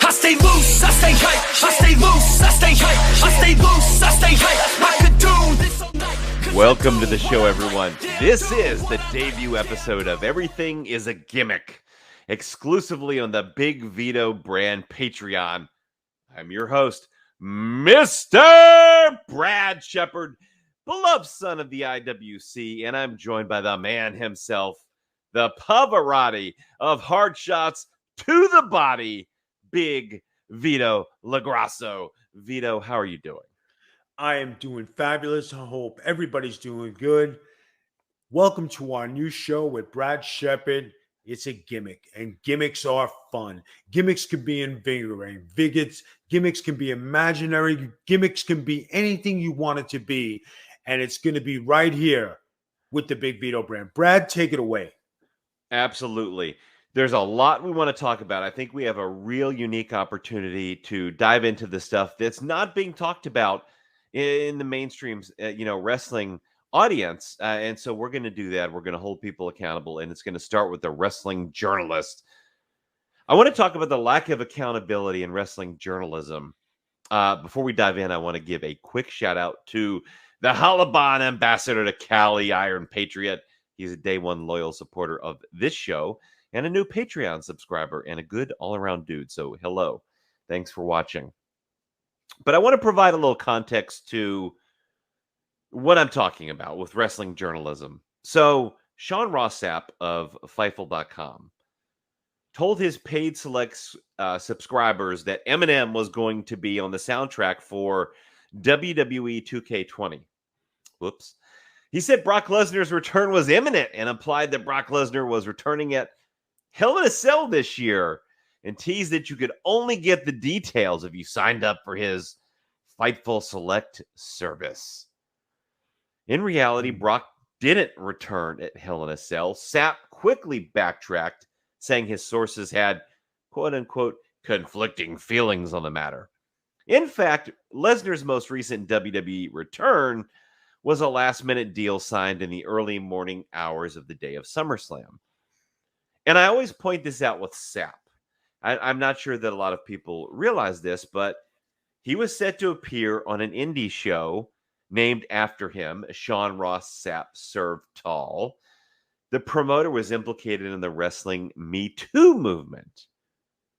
I stay loose, I stay hype. I stay loose, I stay hype. I stay loose, I stay hype. I could do this all night. Welcome to the show, everyone. This is the debut episode of Everything is a Gimmick, exclusively on the Big Vito brand Patreon. I'm your host, Mr. Brad Shepard, beloved son of the IWC, and I'm joined by the man himself, the Pavarotti of hard shots to the body, Big Vito LaGrasso. Vito, how are you doing? I am doing fabulous. I hope everybody's doing good. Welcome to our new show with Brad Shepard. It's a gimmick, and gimmicks are fun. Gimmicks can be invigorating. Gimmicks can be imaginary. Gimmicks can be anything you want it to be, and it's going to be right here with the Big Vito brand. Brad, take it away. Absolutely. There's a lot we want to talk about. I think we have a real unique opportunity to dive into the stuff that's not being talked about in the mainstream, wrestling audience. And so we're going to do that. We're going to hold people accountable, and it's going to start with the wrestling journalist. I want to talk about the lack of accountability in wrestling journalism. Before we dive in, I want to give a quick shout out to the Halaban ambassador to Cali, Iron Patriot. He's a day one loyal supporter of this show and a new Patreon subscriber and a good all-around dude. So hello. Thanks for watching. But I want to provide a little context to what I'm talking about with wrestling journalism. So Sean Rossap of Fightful.com told his paid select subscribers that Eminem was going to be on the soundtrack for WWE 2K20. Whoops. He said Brock Lesnar's return was imminent and implied that Brock Lesnar was returning at Hell in a Cell this year, and teased that you could only get the details if you signed up for his Fightful Select service. In reality, Brock didn't return at Hell in a Cell. Sapp quickly backtracked, saying his sources had, quote-unquote, conflicting feelings on the matter. In fact, Lesnar's most recent WWE return was a last-minute deal signed in the early morning hours of the day of SummerSlam. And I always point this out with Sapp. I'm not sure that a lot of people realize this, but he was set to appear on an indie show named after him, Sean Ross Sapp Served Tall. The promoter was implicated in the wrestling Me Too movement.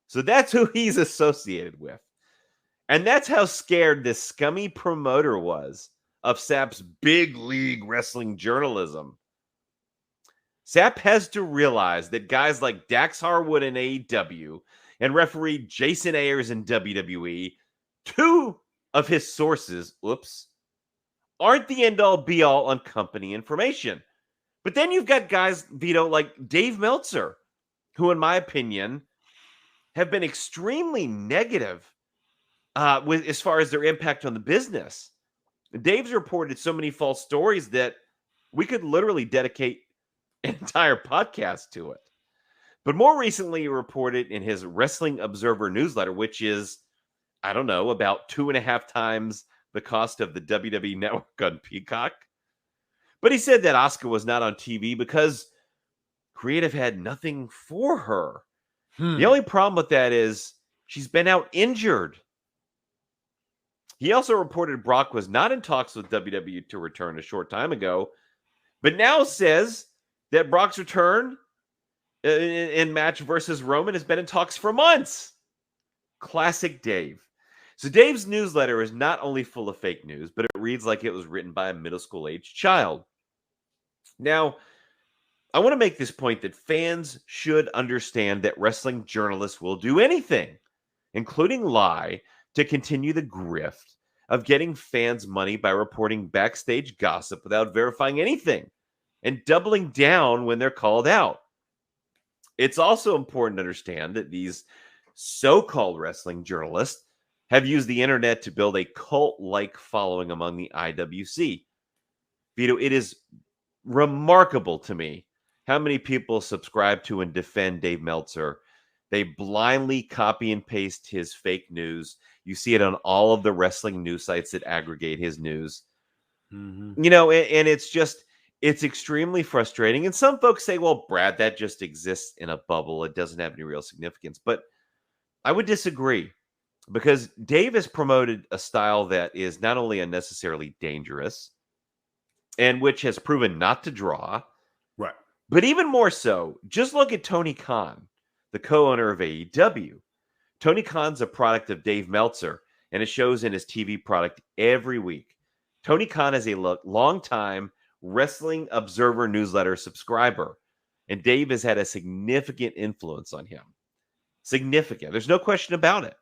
So that's who he's associated with. And that's how scared this scummy promoter was of Sapp's big league wrestling journalism. Sapp has to realize that guys like Dax Harwood in AEW and referee Jason Ayers in WWE, two of his sources, aren't the end-all be-all on company information. But then you've got guys, Vito, like Dave Meltzer, who, in my opinion, have been extremely negative with as far as their impact on the business. Dave's reported so many false stories that we could literally dedicate an entire podcast to it. But more recently, he reported in his Wrestling Observer newsletter, which is, I don't know, about 2.5 times the cost of the WWE Network on Peacock. But he said that Asuka was not on TV because creative had nothing for her. The only problem with that is she's been out injured. He also reported Brock was not in talks with WWE to return a short time ago, but now says that Brock's return in match versus Roman has been in talks for months. Classic Dave. So Dave's newsletter is not only full of fake news, but it reads like it was written by a middle school age child. Now, I want to make this point that fans should understand that wrestling journalists will do anything, including lie, to continue the grift of getting fans money by reporting backstage gossip without verifying anything and doubling down when they're called out. It's also important to understand that these so-called wrestling journalists have used the internet to build a cult-like following among the IWC. Vito, it is remarkable to me how many people subscribe to and defend Dave Meltzer. They blindly copy and paste his fake news. You see it on all of the wrestling news sites that aggregate his news. Mm-hmm. And it's extremely frustrating. And some folks say, well, Brad, that just exists in a bubble. It doesn't have any real significance. But I would disagree because Dave has promoted a style that is not only unnecessarily dangerous and which has proven not to draw, Right. but even more so, just look at Tony Khan, the co-owner of AEW. Tony Khan's a product of Dave Meltzer, and it shows in his TV product every week. Tony Khan is a long-time Wrestling Observer newsletter subscriber, and Dave has had a significant influence on him. Significant. There's no question about it.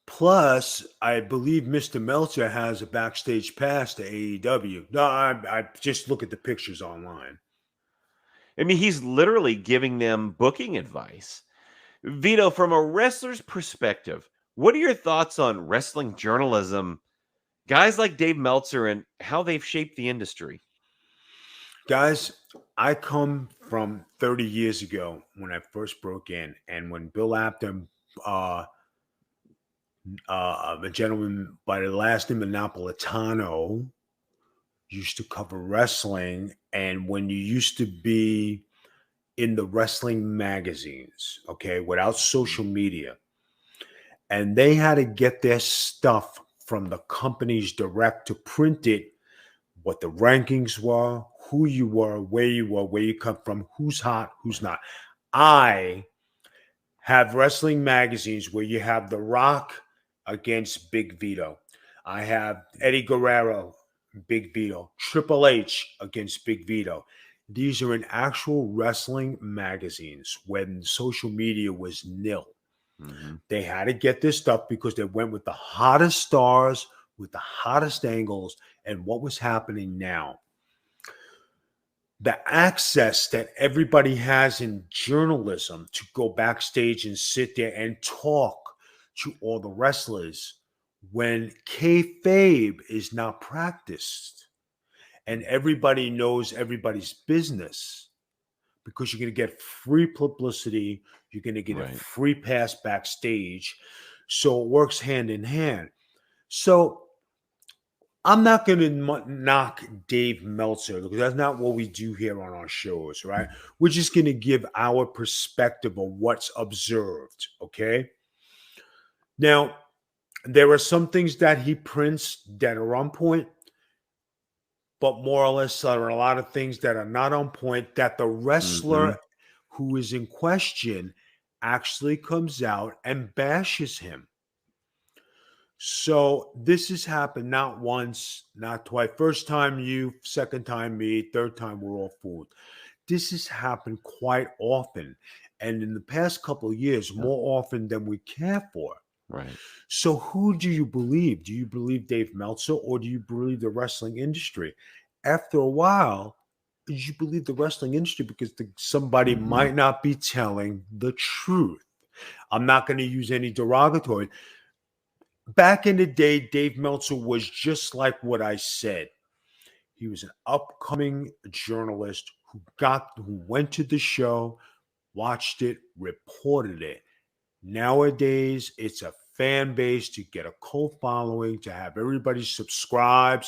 Plus, I believe Mr. Meltzer has a backstage pass to AEW. No, I just look at the pictures online. I mean, he's literally giving them booking advice. Vito, from a wrestler's perspective, what are your thoughts on wrestling journalism, guys like Dave Meltzer, and how they've shaped the industry? Guys, I come from 30 years ago when I first broke in, and when Bill Apter, a gentleman by the last name of Napolitano, used to cover wrestling, and when you used to be in the wrestling magazines, okay, without social media, and they had to get their stuff from the companies direct to print it, what the rankings were, who you were, where you come from, who's hot, who's not. I have wrestling magazines where you have The Rock against Big Vito. I have Eddie Guerrero, Big Vito. Triple H against Big Vito. These are in actual wrestling magazines when social media was nil. Mm-hmm. They had to get this stuff because they went with the hottest stars, with the hottest angles, and what was happening now. The access that everybody has in journalism to go backstage and sit there and talk to all the wrestlers when kayfabe is not practiced and everybody knows everybody's business because you're going to get free publicity, you're going to get a free pass backstage. So it works hand in hand. So I'm not going to knock Dave Meltzer because that's not what we do here on our shows, right? We're just going to give our perspective of what's observed, okay? Now, there are some things that he prints that are on point, but more or less there are a lot of things that are not on point that the wrestler who is in question actually comes out and bashes him. So this has happened not once, not twice. First time you, second time me, third time we're all fooled. This has happened quite often. And in the past couple of years, more often than we care for. Right. So who do you believe? Do you believe Dave Meltzer or do you believe the wrestling industry? After a while, you believe the wrestling industry because somebody might not be telling the truth. I'm not going to use any derogatory. Back in the day, Dave Meltzer was just like what I said. He was an upcoming journalist who went to the show, watched it, reported it. Nowadays, it's a fan base to get a cult following, to have everybody subscribe,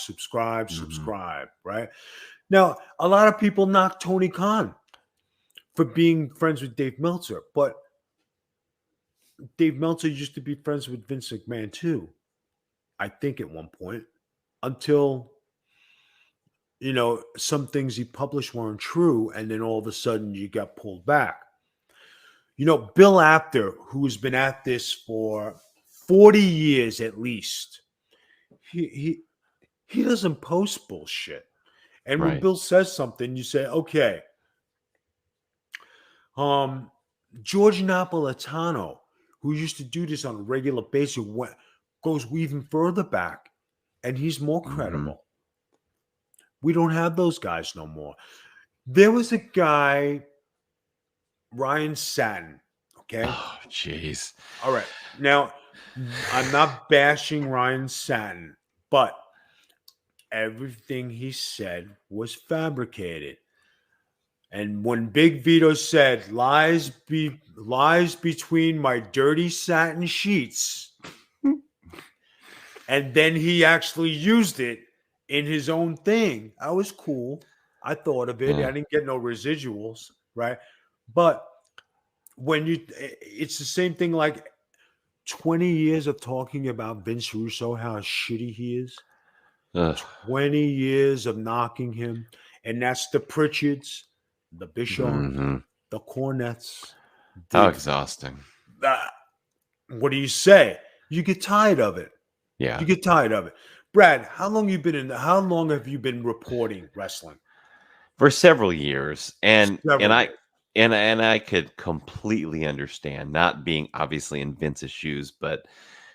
right? Now, a lot of people knock Tony Khan for being friends with Dave Meltzer, but Dave Meltzer used to be friends with Vince McMahon too, I think at one point, until, some things he published weren't true, and then all of a sudden you got pulled back. Bill Apter, who's been at this for 40 years at least, he doesn't post bullshit. And when Bill says something, you say, okay. George Napolitano, who used to do this on a regular basis, goes even further back, and he's more credible. We don't have those guys no more. There was a guy, Ryan Satin, okay? Oh, jeez. All right. Now, I'm not bashing Ryan Satin, but everything he said was fabricated. And when Big Vito said, lies between my dirty satin sheets, and then he actually used it in his own thing, I was cool. I thought of it. I didn't get no residuals, right? But it's the same thing like 20 years of talking about Vince Russo, how shitty he is. Ugh. 20 years of knocking him. And that's the Pritchards, the Bischoff, Mhm. the Cornets. How exhausting. What do you say? You get tired of it. Yeah. You get tired of it. Brad, how long have you been reporting wrestling? For several years. And Several I years. and I could completely understand not being obviously in Vince's shoes, but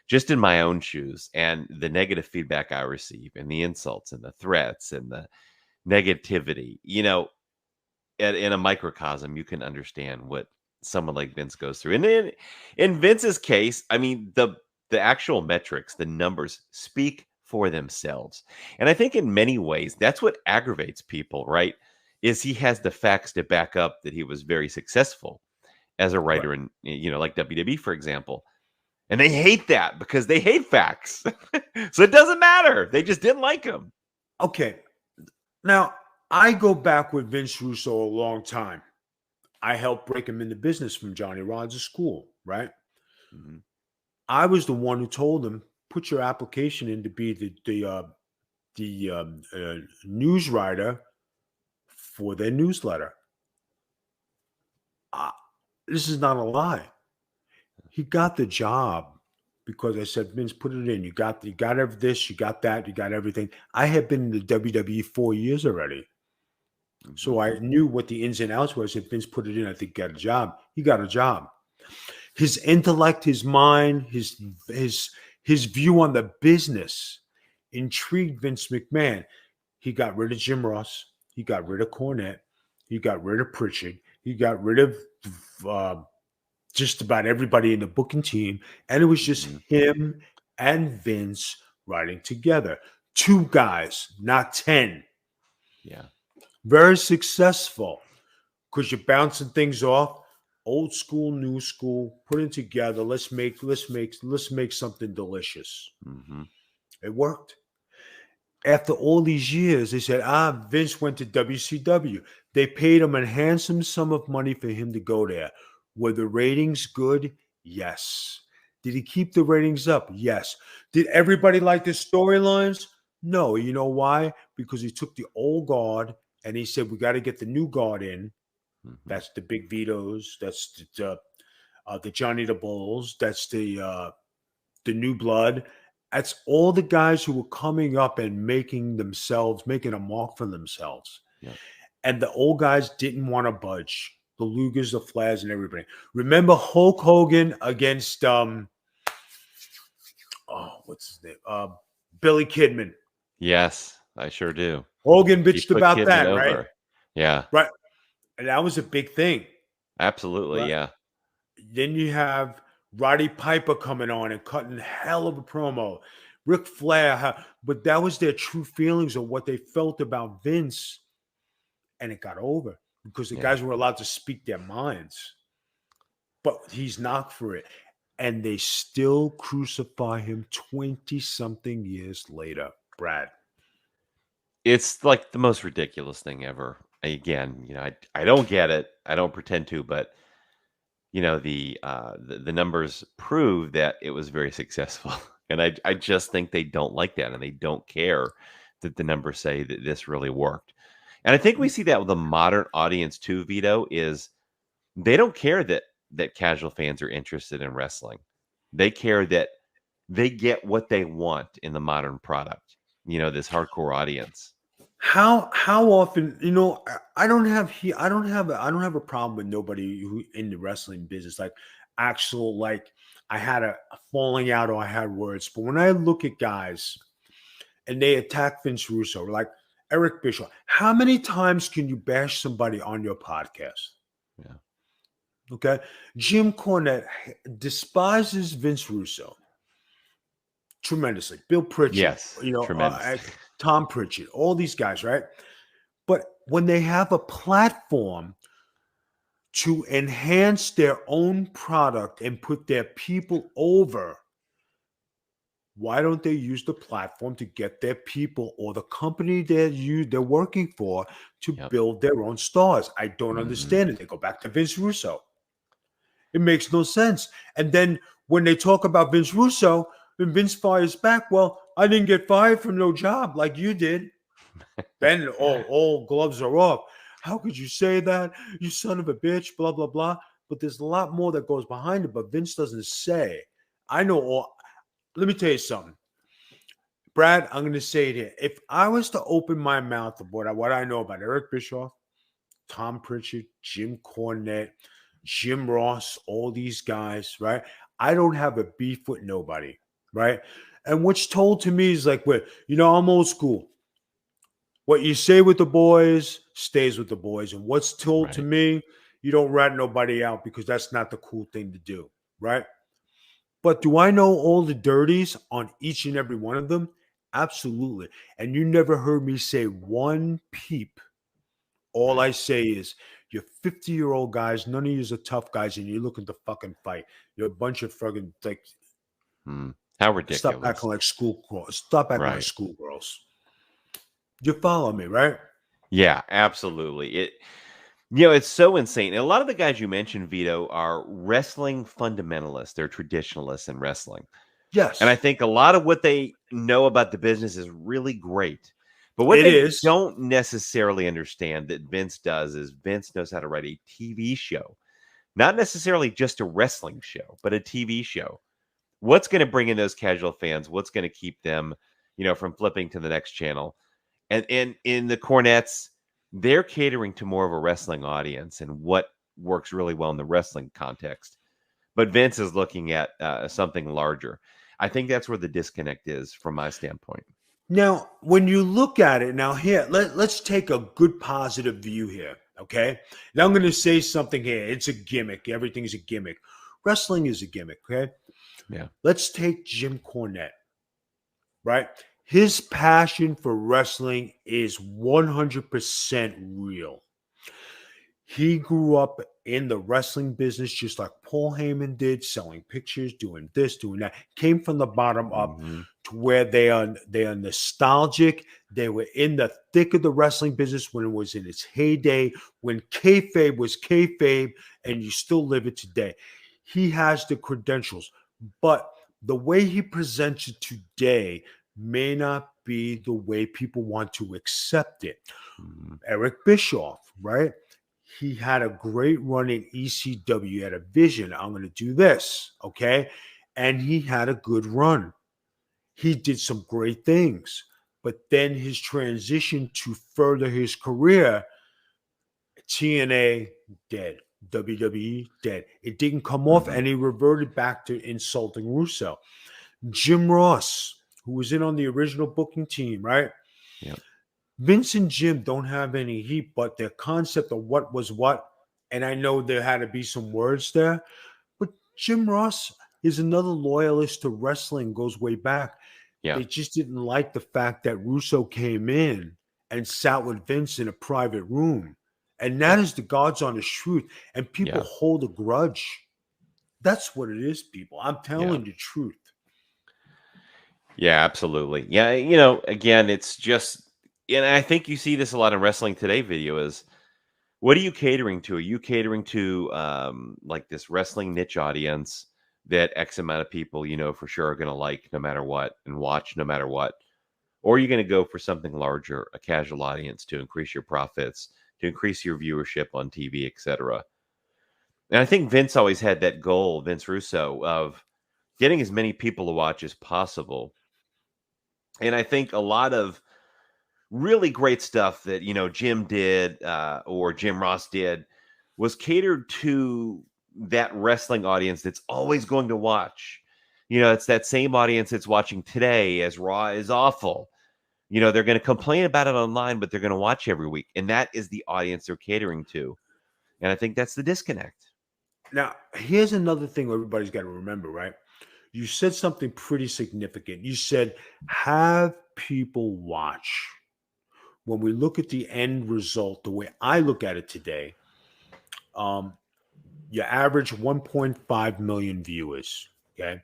just in my own shoes and the negative feedback I receive and the insults and the threats and the negativity. In a microcosm, you can understand what someone like Vince goes through. And in Vince's case, I mean, the actual metrics, the numbers speak for themselves. And I think in many ways, that's what aggravates people, right? Is he has the facts to back up that he was very successful as a Right. writer in, like WWE, for example. And they hate that because they hate facts. So it doesn't matter. They just didn't like him. Okay. Now, I go back with Vince Russo a long time. I helped break him into business from Johnny Rods' school, right? Mhm. I was the one who told him, put your application in to be the news writer for their newsletter. This is not a lie. He got the job because I said, Vince, put it in. You got this, you got that, you got everything. I had been in the WWE 4 years already. So I knew what the ins and outs was. If Vince put it in, I think he got a job. He got a job. His intellect, his mind, his view on the business intrigued Vince McMahon. He got rid of Jim Ross. He got rid of Cornette. He got rid of Pritchard. He got rid of just about everybody in the booking team. And it was just him and Vince writing together. 2 guys, not 10. Yeah. Very successful because you're bouncing things off. Old school, new school, putting together. Let's make something delicious. Hmm. It worked. After all these years, they said, Vince went to WCW. They paid him a handsome sum of money for him to go there. Were the ratings good? Yes. Did he keep the ratings up? Yes. Did everybody like the storylines? No. You know why? Because he took the old guard and he said, we got to get the new guard in. That's the big Vitos. That's the Johnny the Bulls. That's the new blood. That's all the guys who were coming up and making a mark for themselves. Yeah. And the old guys didn't want to budge. The Lugers, the Flares, and everybody. Remember Hulk Hogan against what's his name? Billy Kidman. Yes, I sure do. Hogan He bitched put about Kidman that, over. right? Yeah, Right. And that was a big thing. absolutely. Right. Yeah. Then you have Roddy Piper coming on and cutting hell of a promo. Ric Flair, but that was their true feelings of what they felt about Vince. And it got over because the guys were allowed to speak their minds. But he's knocked for it. And they still crucify him 20-something years later, Brad. It's like the most ridiculous thing ever. Again, I don't get it. I don't pretend to, but the numbers prove that it was very successful. And I just think they don't like that, and they don't care that the numbers say that this really worked. And I think we see that with the modern audience too, Vito, is they don't care that casual fans are interested in wrestling. They care that they get what they want in the modern product. This hardcore audience. How often, I don't have a problem with nobody who in the wrestling business, like actual, like I had a falling out or I had words. But when I look at guys and they attack Vince Russo, like Eric Bischoff, how many times can you bash somebody on your podcast? Yeah. Okay. Jim Cornette despises Vince Russo tremendously. Bill Pritchard, Yes, tremendous. Tom Pritchard, all these guys, right? But when they have a platform to enhance their own product and put their people over, why don't they use the platform to get their people or the company they're working for to build their own stars? I don't understand it. They go back to Vince Russo. It makes no sense. And then when they talk about Vince Russo, and Vince fires back, well, I didn't get fired from no job like you did. Then all gloves are off. How could you say that? You son of a bitch, blah, blah, blah. But there's a lot more that goes behind it, but Vince doesn't say. I know all. Let me tell you something. Brad, I'm going to say it here. If I was to open my mouth of what I know about Eric Bischoff, Tom Pritchard, Jim Cornette, Jim Ross, all these guys, right? I don't have a beef with nobody, right? And what's told to me is like, well, I'm old school. What you say with the boys stays with the boys. And what's told to me, you don't rat nobody out because that's not the cool thing to do, right? But do I know all the dirties on each and every one of them? Absolutely. And you never heard me say one peep. All I say is, you're 50-year-old guys. None of you are tough guys, and you're looking to fucking fight. You're a bunch of fucking like. How ridiculous! Stop acting like schoolgirls. Stop acting like schoolgirls. You follow me, right? Yeah, absolutely. It's so insane. And a lot of the guys you mentioned, Vito, are wrestling fundamentalists. They're traditionalists in wrestling. Yes. And I think a lot of what they know about the business is really great. But what they don't necessarily understand that Vince does is Vince knows how to write a TV show. Not necessarily just a wrestling show, but a TV show. What's going to bring in those casual fans? What's going to keep them, from flipping to the next channel? And in the Cornettes, they're catering to more of a wrestling audience and what works really well in the wrestling context. But Vince is looking at something larger. I think that's where the disconnect is from my standpoint. Now, when you look at it, here, let's take a good positive view here, okay? Now I'm going to say something here. It's a gimmick. Everything's a gimmick. Wrestling is a gimmick, okay? Yeah. Let's take Jim Cornette, right? His passion for wrestling is 100% real. He grew up in the wrestling business just like Paul Heyman did, selling pictures, doing this, doing that. Came from the bottom up to where they are nostalgic. They were in the thick of the wrestling business when it was in its heyday, when kayfabe was kayfabe, and you still live it today. He has the credentials, but the way he presents it today may not be the way people want to accept it. Eric Bischoff, right? He had a great run in ECW. He had a vision. I'm going to do this, okay? And he had a good run. He did some great things. But then his transition to further his career, TNA, dead. WWE, dead. It didn't come off, and he reverted back to insulting Russo. Jim Ross, who was in on the original booking team, right? Yeah. Vince and Jim don't have any heat, but their concept of what was what, and I know there had to be some words there, but Jim Ross is another loyalist to wrestling, goes way back. Yeah. They just didn't like the fact that Russo came in and sat with Vince in a private room. And that is the God's honest truth. And people hold a grudge. That's what it is, people. I'm telling the truth. Yeah, absolutely. Yeah, again, it's just, and I think you see this a lot in wrestling today video is, what are you catering to? Are you catering to like this wrestling niche audience that X amount of people, for sure are going to like no matter what and watch no matter what? Or are you going to go for something larger, a casual audience to increase your profits, to increase your viewership on TV, etc.? And I think Vince always had that goal, Vince Russo, of getting as many people to watch as possible. And I think a lot of really great stuff that, Jim did or Jim Ross did was catered to that wrestling audience that's always going to watch. It's that same audience that's watching today as Raw is awful. They're going to complain about it online, but they're going to watch every week. And that is the audience they're catering to. And I think that's the disconnect. Now, here's another thing everybody's got to remember, right? You said something pretty significant. You said, have people watch. When we look at the end result, the way I look at it today, you average 1.5 million viewers, okay?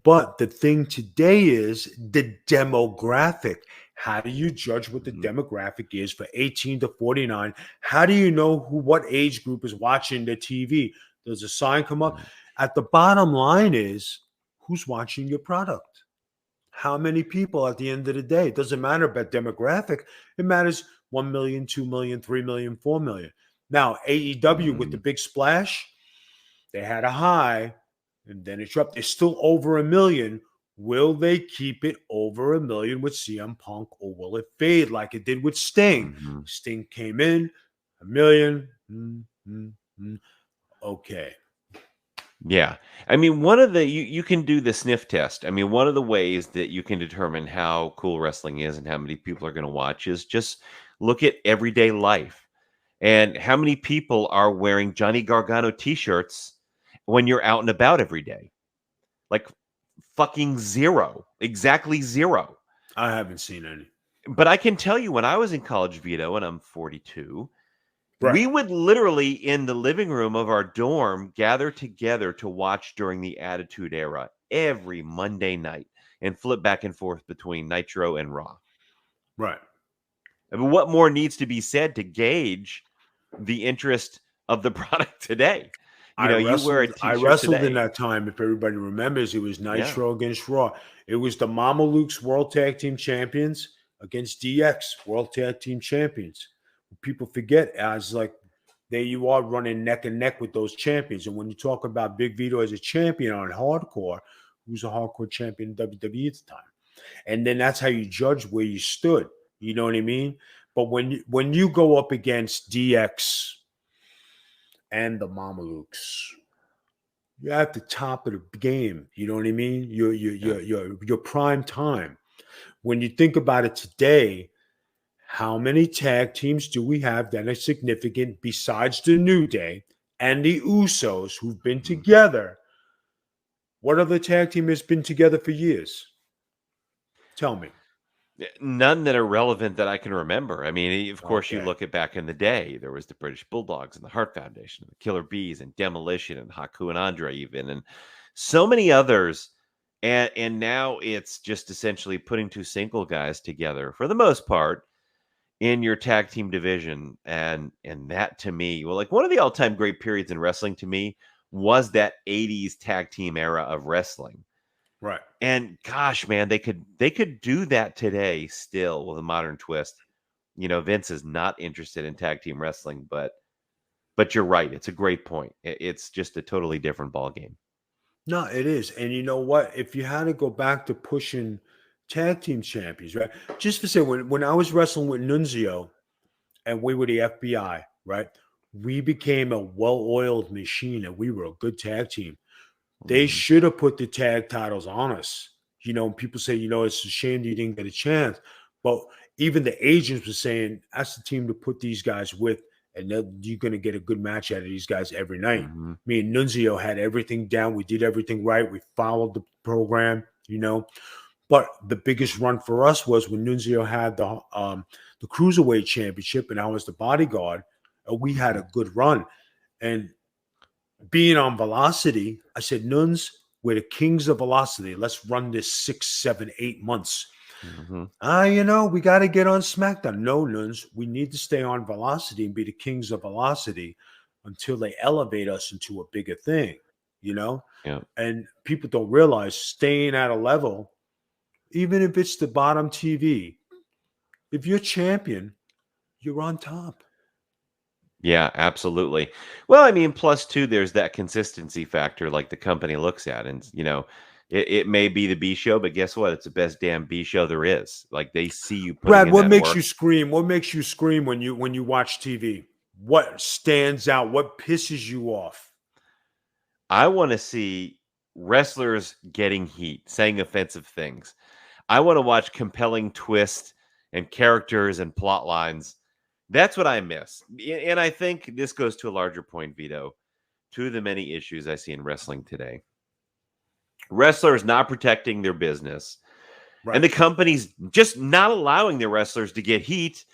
But the thing today is the demographic. How do you judge what the demographic is for 18 to 49? How do you know what age group is watching the TV? Does a sign come up? At the bottom line is who's watching your product? How many people at the end of the day? It doesn't matter about demographic. It matters 1 million, 2 million, 3 million, 4 million. Now, AEW with the big splash, they had a high and then it dropped. They're still over 1 million. Will they keep it over 1 million with CM Punk, or will it fade like it did with Sting? Mm-hmm. Sting came in 1 million. Okay. Yeah. I mean, one of the you can do the sniff test. I mean, one of the ways that you can determine how cool wrestling is and how many people are going to watch is just look at everyday life and how many people are wearing Johnny Gargano t-shirts when you're out and about every day. Like fucking zero. Exactly zero. I haven't seen any. But I can tell you when I was in college, Vito, and I'm 42, Right. we would literally in the living room of our dorm gather together to watch during the Attitude Era every Monday night and flip back and forth between Nitro and Raw. Right. I mean, what more needs to be said to gauge the interest of the product today? You know, you wear a t-shirt I wrestled today. in that time. If everybody remembers, it was Nitro against Raw. It was the Mamalukes World Tag Team Champions against DX World Tag Team Champions. People forget, as like, there you are running neck and neck with those champions. And when you talk about Big Vito as a champion on hardcore, who's a hardcore champion in WWE at the time, and then that's how you judge where you stood. You know what I mean? But when you go up against DX and the Mamalukes, you're at the top of the game. You know what I mean? Your prime time. When you think about it today, how many tag teams do we have that are significant besides the New Day and the Usos who've been together? What other tag team has been together for years? Tell me. None that are relevant that I can remember. I mean, of course, you Okay. look at back in the day, there was the British Bulldogs and the Hart Foundation, the Killer Bees and Demolition and Haku and Andre even, and so many others. And now it's just essentially putting two single guys together for the most part in your tag team division. And that to me, well, like one of the all-time great periods in wrestling to me was that 80s tag team era of wrestling. Right. And gosh, man, they could do that today still with a modern twist. You know, Vince is not interested in tag team wrestling, but you're right. It's a great point. It's just a totally different ball game. No, it is. And you know what? If you had to go back to pushing tag team champions, right? Just to say, when I was wrestling with Nunzio and we were the FBI, right? We became a well-oiled machine and we were a good tag team. They should have put the tag titles on us. You know, people say, you know, it's a shame you didn't get a chance. But even the agents were saying, that's the team to put these guys with, and you're going to get a good match out of these guys every night. Mm-hmm. Me and Nunzio had everything down. We did everything right. We followed the program, you know. But the biggest run for us was when Nunzio had the Cruiserweight Championship and I was the bodyguard. And we had a good run. And being on Velocity, I said, Nuns, we're the kings of Velocity. Let's run this 6, 7, 8 months. You know, we got to get on SmackDown. No, Nuns, we need to stay on Velocity and be the kings of Velocity until they elevate us into a bigger thing, you know? Yeah. And people don't realize staying at a level, even if it's the bottom TV, if you're champion, you're on top. Yeah, absolutely. Well, I mean, plus too, there's that consistency factor like the company looks at. And, you know, it may be the B show, but guess what? It's the best damn B show there is. Like they see you putting Brad, in what that makes work. you scream? What makes you scream when you watch TV? What stands out? What pisses you off? I want to see wrestlers getting heat, saying offensive things. I want to watch compelling twists and characters and plot lines. That's what I miss. And I think this goes to a larger point, Vito. Two of the many issues I see in wrestling today. Wrestlers not protecting their business. Right. And the companies just not allowing their wrestlers to get heat,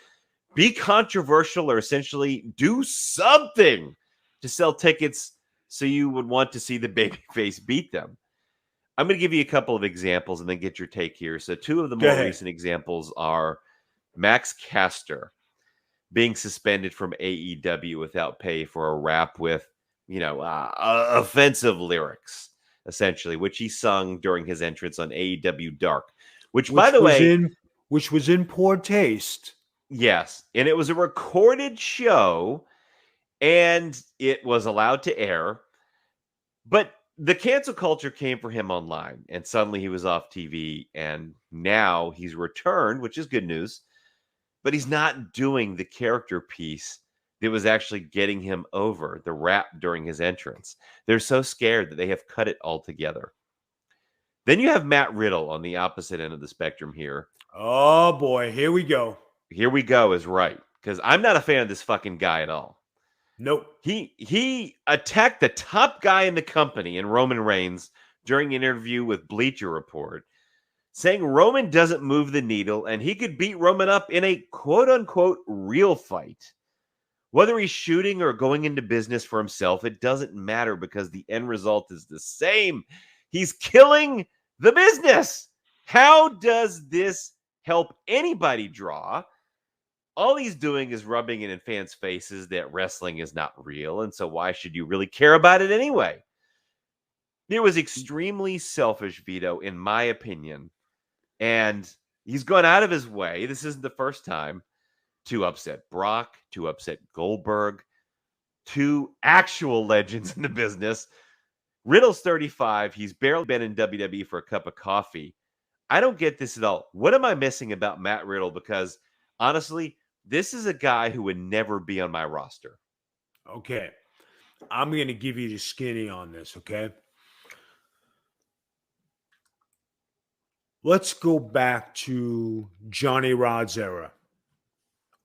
be controversial, or essentially do something to sell tickets so you would want to see the babyface beat them. I'm going to give you a couple of examples and then get your take here. So two of the more recent examples are Max Caster being suspended from AEW without pay for a rap with offensive lyrics, essentially, which he sung during his entrance on AEW Dark, which by which the was way, in poor taste. yes, and it was a recorded show and it was allowed to air, but the cancel culture came for him online and suddenly he was off TV and now he's returned, which is good news, but he's not doing the character piece that was actually getting him over, the rap during his entrance. They're so scared that they have cut it altogether. Then you have Matt Riddle on the opposite end of the spectrum here. Oh boy, here we go. Here we go is right, because I'm not a fan of this fucking guy at all. Nope. He attacked the top guy in the company in Roman Reigns during an interview with Bleacher Report, saying Roman doesn't move the needle and he could beat Roman up in a quote unquote real fight. Whether he's shooting or going into business for himself, it doesn't matter because the end result is the same. He's killing the business. How does this help anybody draw? All he's doing is rubbing it in fans' faces that wrestling is not real, and so why should you really care about it anyway? It was extremely selfish, Vito, in my opinion, and he's gone out of his way. This isn't the first time to upset Brock, to upset Goldberg, two actual legends in the business. Riddle's 35. He's barely been in WWE for a cup of coffee. I don't get this at all. What am I missing about Matt Riddle? Because honestly, this is a guy who would never be on my roster. Okay. I'm going to give you the skinny on this, okay? Let's go back to Johnny Rod's era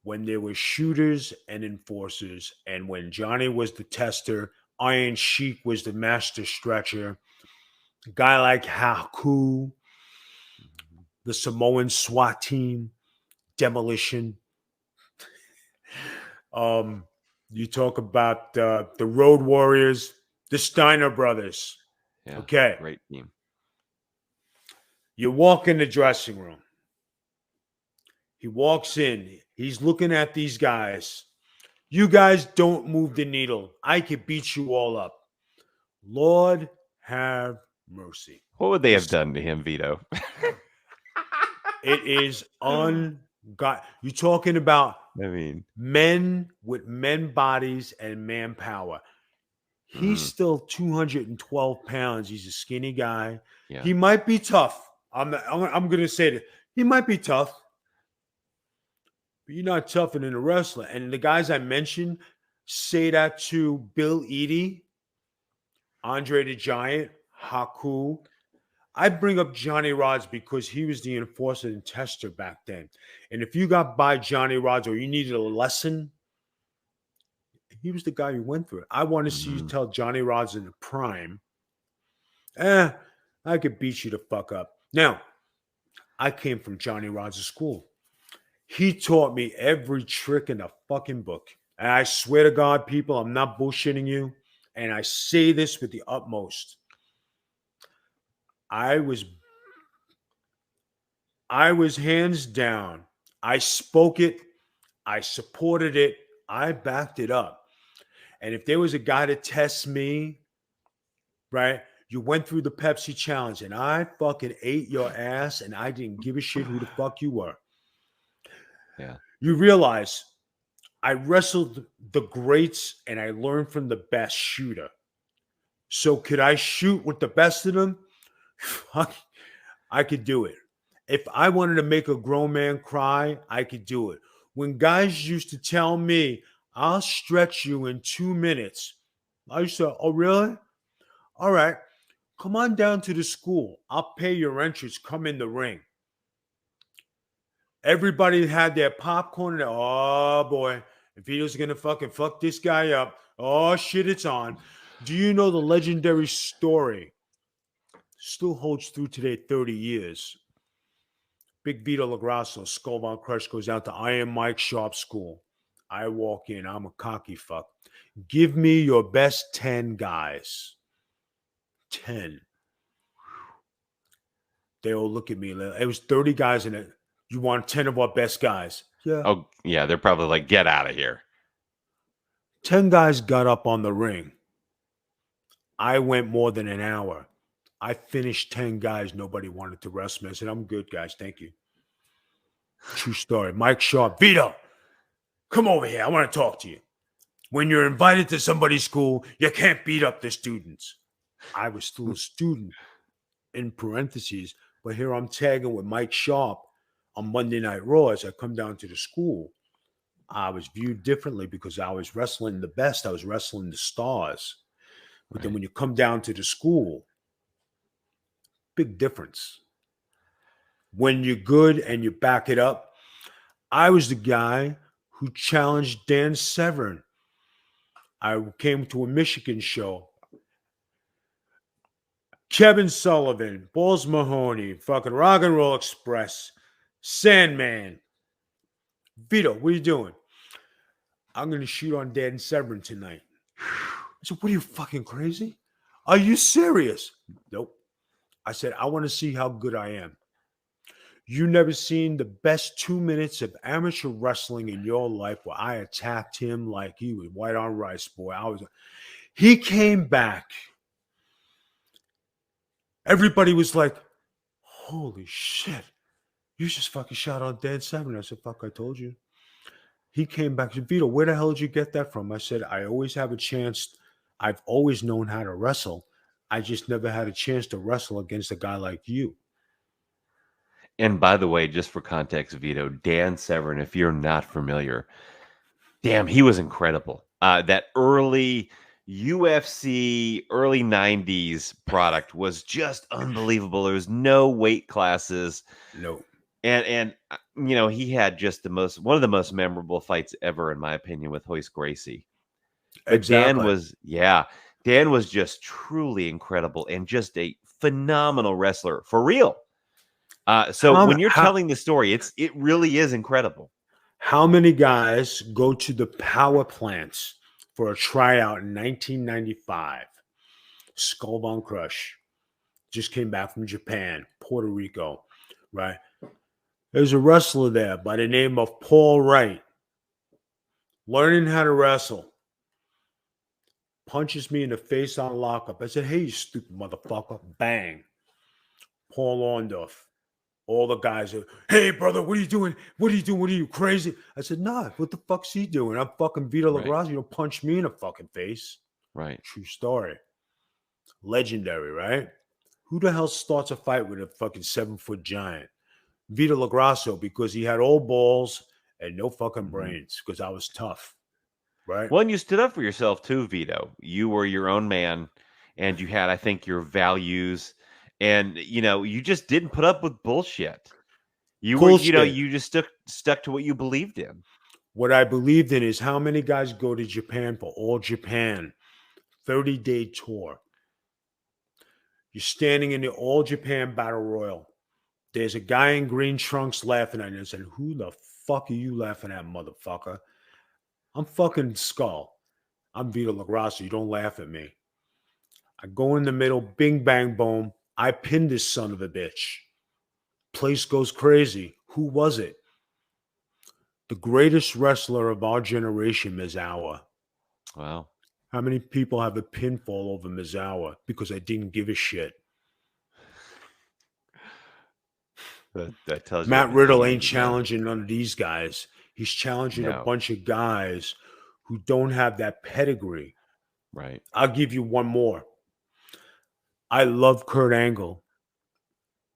when there were shooters and enforcers, and when Johnny was the tester, Iron Sheik was the master stretcher, a guy like Haku, the Samoan SWAT team, Demolition. You talk about the Road Warriors, the Steiner brothers. Yeah, okay. Great team. You walk in the dressing room. He walks in. He's looking at these guys. You guys don't move the needle. I could beat you all up. Lord have mercy. What would they have done to him, Vito? It is God. You're talking about men with men bodies and manpower. He's still 212 pounds. He's a skinny guy. Yeah. He might be tough. I'm going to say that. He might be tough. But you're not tougher than a wrestler. And the guys I mentioned say that to Bill Eadie, Andre the Giant, Haku. I bring up Johnny Rods because he was the enforcer and tester back then. And if you got by Johnny Rods or you needed a lesson, he was the guy who went through it. I want to see you tell Johnny Rods in the prime, I could beat you the fuck up. Now, I came from Johnny Rods' school. He taught me every trick in the fucking book. And I swear to God, people, I'm not bullshitting you. And I say this with the utmost. I was hands down. I spoke it. I supported it. I backed it up. And if there was a guy to test me, right, you went through the Pepsi challenge and I fucking ate your ass and I didn't give a shit who the fuck you were. Yeah. You realize I wrestled the greats and I learned from the best shooter. So could I shoot with the best of them? Fuck, I could do it. If I wanted to make a grown man cry, I could do it. When guys used to tell me, I'll stretch you in 2 minutes, I used to, oh, really? All right. Come on down to the school. I'll pay your entrance. Come in the ring. Everybody had their popcorn. Oh, boy. If Vito's going to fucking fuck this guy up. Oh, shit, it's on. Do you know the legendary story? Still holds through today, 30 years. Big Vito LaGrasso, Skullbound Crush, goes out to Iron Mike Sharp School. I walk in. I'm a cocky fuck. Give me your best 10 guys. 10. They all look at me. It was 30 guys in it. You want 10 of our best guys? Yeah. Oh, yeah. They're probably like, get out of here. 10 guys got up on the ring. I went more than an hour. I finished 10 guys. Nobody wanted to wrestle me. I said, I'm good, guys. Thank you. True story. Mike Sharp, Vito, come over here. I want to talk to you. When you're invited to somebody's school, you can't beat up the students. I was still a student in parentheses, but here I'm tagging with Mike Sharp on Monday Night Raw as I come down to the school. I was viewed differently because I was wrestling the best. I was wrestling the stars. But then when you come down to the school, big difference. When you're good and you back it up, I was the guy who challenged Dan Severn. I came to a Michigan show. Kevin Sullivan, Balls Mahoney, fucking Rock and Roll Express, Sandman. Vito, what are you doing? I'm going to shoot on Dan Severn tonight. I said, what are you, fucking crazy? Are you serious? Nope. I said, I want to see how good I am. You never seen the best 2 minutes of amateur wrestling in your life where I attacked him like he was white on rice, boy. He came back. Everybody was like, holy shit. You just fucking shot on Dan Severn. I said, fuck, I told you. He came back and said, Vito, where the hell did you get that from? I said, I always have a chance. I've always known how to wrestle. I just never had a chance to wrestle against a guy like you. And by the way, just for context, Vito, Dan Severn, if you're not familiar, damn, he was incredible. That early UFC, early 90s product was just unbelievable. There was no weight classes. No. And you know, he had just one of the most memorable fights ever, in my opinion, with Hoist Gracie. But Exactly. Dan was just truly incredible and just a phenomenal wrestler for real. So when you're telling the story, it really is incredible. How many guys go to the power plants for a tryout in 1995? Skull Von Crush just came back from Japan, Puerto Rico, right? There's a wrestler there by the name of Paul Wright, learning how to wrestle. Punches me in the face on lockup. I said, hey, you stupid motherfucker. Bang. Paul Orndorff. All the guys are, hey, brother, what are you doing? What are you doing? What are you, crazy? I said, nah, what the fuck's he doing? I'm fucking Vito LaGrasse. You don't punch me in the fucking face. Right. True story. Legendary, right? Who the hell starts a fight with a fucking 7-foot giant? Vito LaGrasso, because he had old balls and no fucking brains, because I was tough, right? Well, and you stood up for yourself too, Vito. You were your own man, and you had, I think, your values. And, you know, you just didn't put up with bullshit. You were, you know, you just stuck to what you believed in. What I believed in is how many guys go to Japan for All Japan, 30-day tour. You're standing in the All Japan Battle Royal. There's a guy in green trunks laughing at you and said, who the fuck are you laughing at, motherfucker? I'm fucking Skull. I'm Vito LaGrasso. You don't laugh at me. I go in the middle, bing, bang, boom. I pinned this son of a bitch. Place goes crazy. Who was it? The greatest wrestler of our generation, Misawa. Wow. How many people have a pinfall over Misawa because I didn't give a shit? That tells you Matt Riddle ain't challenging none of these guys. He's challenging a bunch of guys who don't have that pedigree. Right. I'll give you one more. I love Kurt Angle.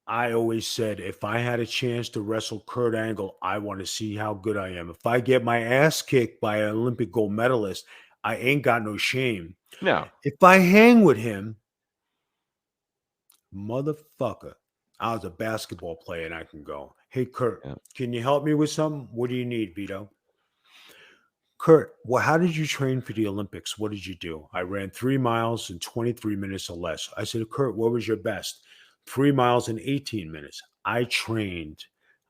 I always said, if I had a chance to wrestle Kurt Angle, I want to see how good I am. If I get my ass kicked by an Olympic gold medalist, I ain't got no shame. No. If I hang with him, motherfucker, I was a basketball player and I can go, hey, Kurt, can you help me with something? What do you need, Vito? Kurt, well, how did you train for the Olympics? What did you do? I ran 3 miles in 23 minutes or less. I said, Kurt, what was your best? 3 miles in 18 minutes. I trained.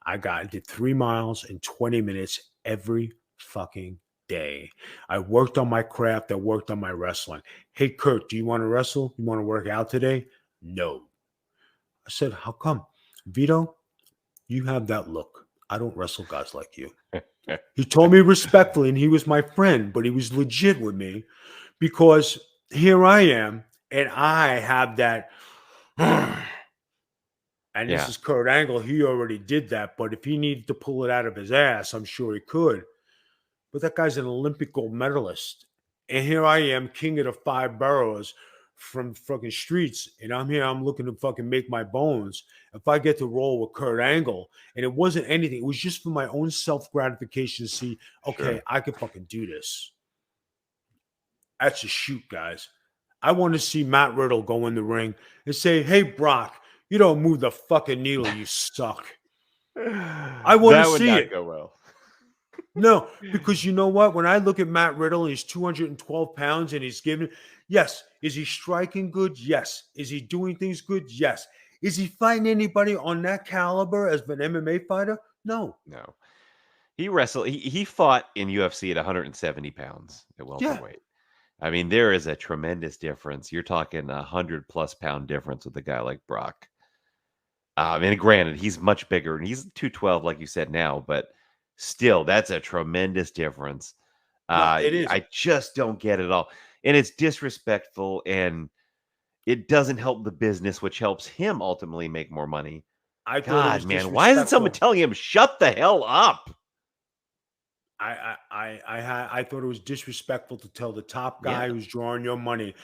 I did 3 miles in 20 minutes every fucking day. I worked on my craft. I worked on my wrestling. Hey, Kurt, do you want to wrestle? You want to work out today? No. I said, how come? Vito, you have that look. I don't wrestle guys like you. He told me respectfully, and he was my friend, but he was legit with me because here I am, And I have that. And this Yeah. is Kurt Angle. He already did that. But if he needed to pull it out of his ass, I'm sure he could. But that guy's an Olympic gold medalist. And here I am, king of the five boroughs from fucking streets. And I'm here, I'm looking to fucking make my bones. If I get to roll with Kurt Angle, and it wasn't anything, it was just for my own self gratification to see, okay, Sure. I can fucking do this. That's a shoot, guys. I want to see Matt Riddle go in the ring and say, hey, Brock, you don't move the fucking needle, you suck. I want to That would see not it. go well. No, because you know what? When I look at Matt Riddle and he's 212 pounds and he's giving, yes. Is he striking good? Yes. Is he doing things good? Yes. Is he fighting anybody on that caliber as an MMA fighter? No. No. He wrestled. He fought in UFC at 170 pounds at Yeah. welterweight. I mean, there is a tremendous difference. You're talking 100+ pound difference with a guy like Brock. And granted, he's much bigger, and he's 212, like you said now, but still, that's a tremendous difference. No, it is. I just don't get it all. And it's disrespectful, and it doesn't help the business, which helps him ultimately make more money. I thought it was God, man, why isn't someone disrespectful. telling him, shut the hell up? I thought it was disrespectful to tell the top guy Yeah. who's drawing your money.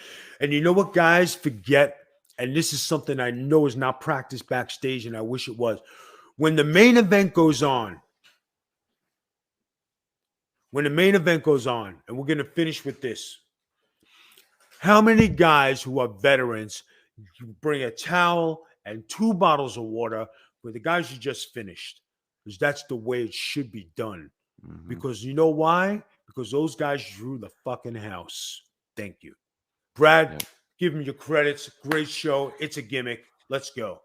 And you know what, guys, forget, and this is something I know is not practiced backstage, and I wish it was. When the main event goes on, and we're going to finish with this. How many guys who are veterans bring a towel and 2 bottles of water for the guys who just finished? Because that's the way it should be done. Mhm. Because you know why? Because those guys drew the fucking house. Thank you. Brad, Yep. give him your credits. Great show. It's a gimmick. Let's go.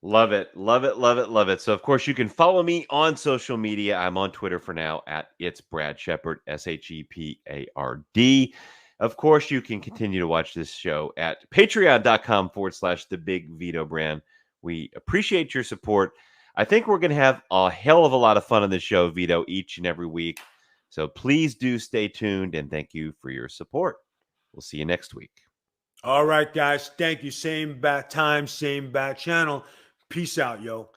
Love it. Love it. Love it. Love it. So, of course, you can follow me on social media. I'm on Twitter for now at It's Brad Shepard, SHEPARD. Of course, you can continue to watch this show at patreon.com/the Big Vito brand. We appreciate your support. I think we're going to have a hell of a lot of fun on this show, Vito, each and every week. So please do stay tuned, and thank you for your support. We'll see you next week. All right, guys. Thank you. Same bat time, same bat channel. Peace out, yo.